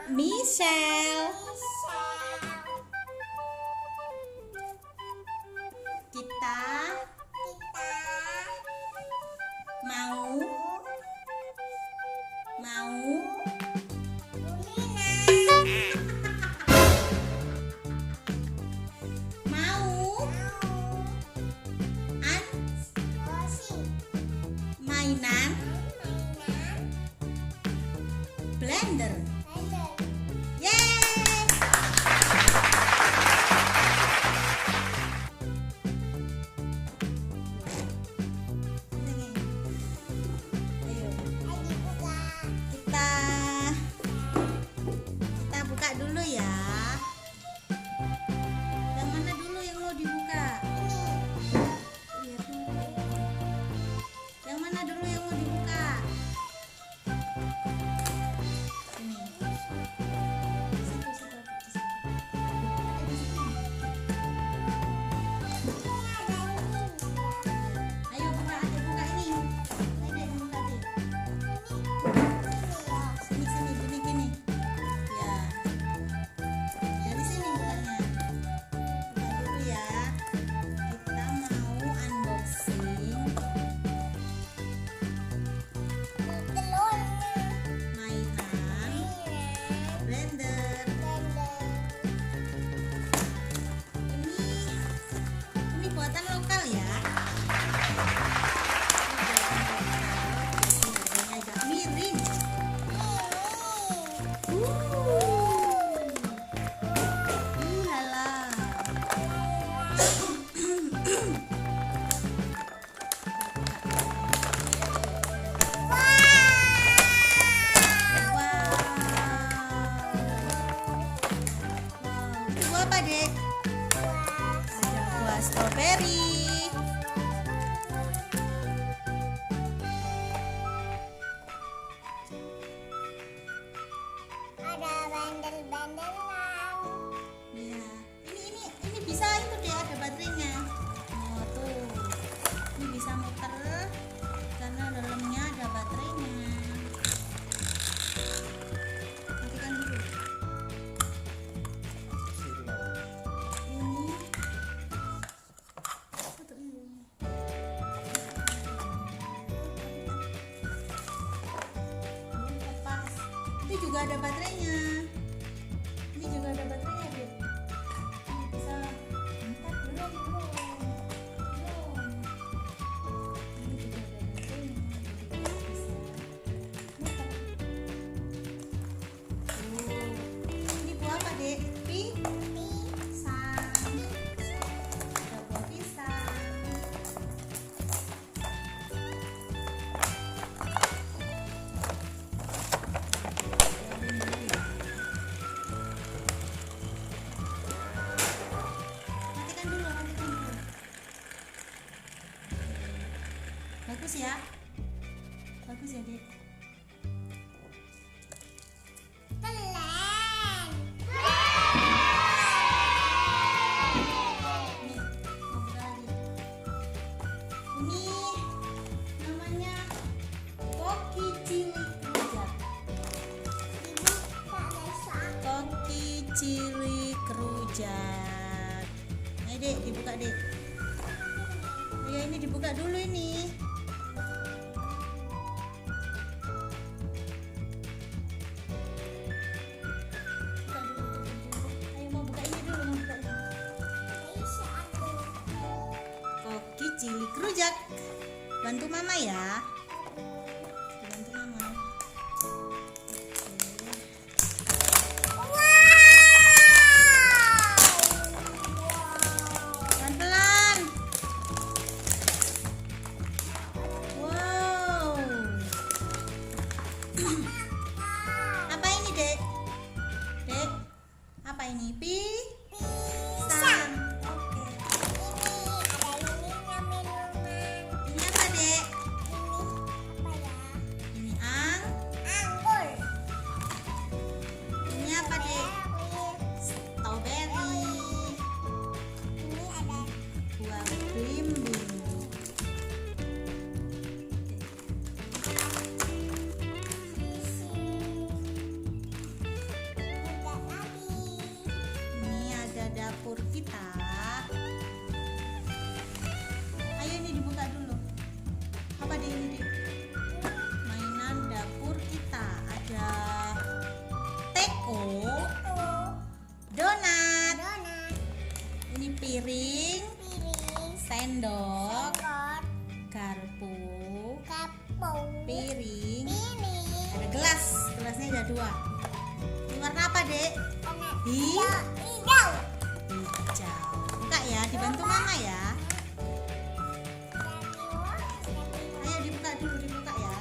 Michelle. Kita mau mainan blender. Kita buka dulu ya. Yang mana dulu yang mau dibuka? Yang mana dulu yang mau dibuka? Ini. Ayo buka, ada buka ini. Ini buka deh. Sini gini. Ya. Dari sini bukanya. Buka dulu ya. Kita mau unboxing mainan blender. Ini buatan lokal ya. Ini agak miring. Lala. Wow. Itu apa, Dek? Ada buah stroberi. Ada bandel-bandelan. Ya, ini bisa itu deh, ada baterainya. Oh tuh, ini bisa muter karena dalamnya ada baterainya. Matikan dulu. Ini tutup dulu. Ini lepas. Itu juga ada baterainya. Ini juga ada baterainya, Dek. Ini bisa bentar, belum. Ini juga ada baterainya, jadi bisa muter. Ini buah apa, Dek? Pisang. Ada buah pisang. Matikan dulu. Bagus ya, Dek. Keren. Nih, mau buka lagi. Ini namanya koki cilik rujak. Dibuka besok. Koki cilik rujak. Ayo, Dek, dibuka, Dek. Ayo, ini dibuka dulu ini. Buka dulu. Ayo, mau buka ini dulu, mau buka ini. Bisa aku. Koki cilik rujak. Bantu mama ya. Bantu mama. Pelan-pelan. Wow. Apa ini, Dek? Dek, apa ini? Pisang. Oke. Ini sendok, Sendok. garpu, Kapu. piring, Piring. ada gelas. Gelasnya ada 2. Ini warna apa, Dek? Warna Hijau. hijau. Hijau. Buka ya, dibantu Mama ya. Ayo dibuka dulu, dibuka ya.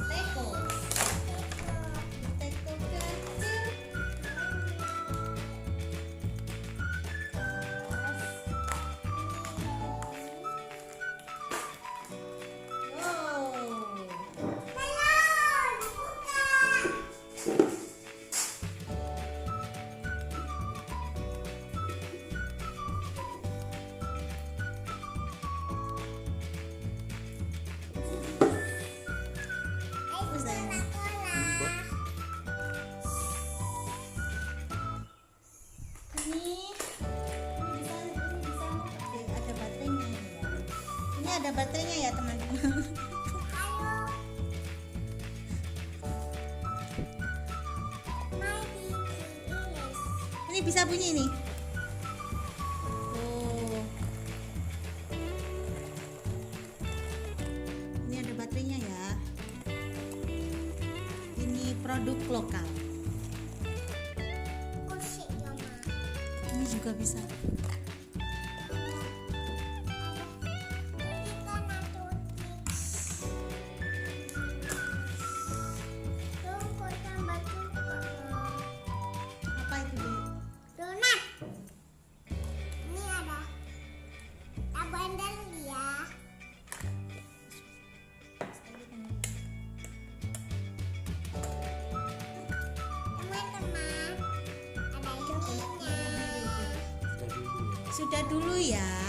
Teko. Teko kecil. Ini ada baterainya ya teman-teman. Ini bisa bunyi nih. Oh. Ini ada baterainya ya. Ini produk lokal. Ini juga bisa. Apa itu, Dek? Donat. Ini ada bandel dia. Teman-teman, ada isinya. Sudah dulu ya.